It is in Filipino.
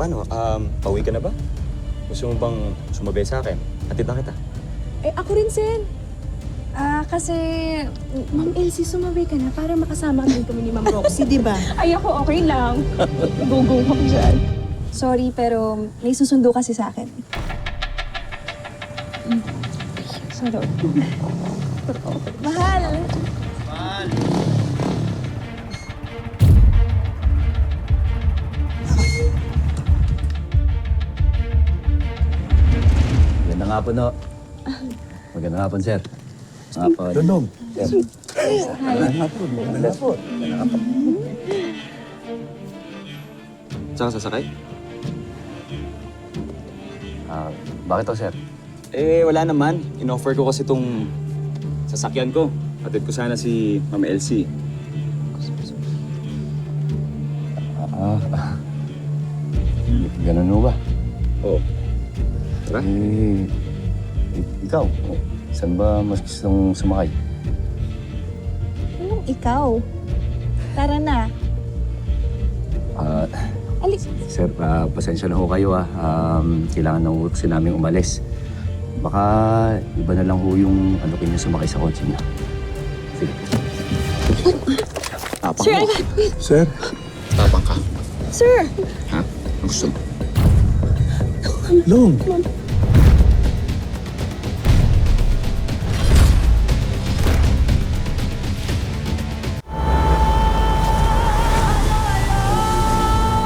Paano? Pauwi ka na ba? Gusto mo bang sumabay sa akin? Hatid na kita. Eh, ako rin, Sen. Kasi Ma'am Elsie, sumabay ka na para makasama din kami ni Ma'am Roxy, di ba? Ay, ako okay lang. Go ako dyan. Sorry, pero may susundo kasi sa akin. Sarap. Mahal! Magandang hapon, no? Magandang hapon, sir. Hapon. Danog. Saan ka sasakay? Bakit to, sir? Eh, wala naman. In-offer ko kasi itong sasakyan ko. Hatid ko sana si Ma'am Elsie. Ganun mo ba? Oo. Tara. Ikaw, saan ba mas gustong sumakay? Anong ikaw? Tara na. Alis. Sir, pasensya na ho kayo, kailangan ng work namin umalis. Baka iba na lang ho yung alokin niyo sumakay sa kotse niyo. Sige. Tapang Sir, mo. Sir, Tapang ka. Sir! Ha? Ang gusto mo? Long.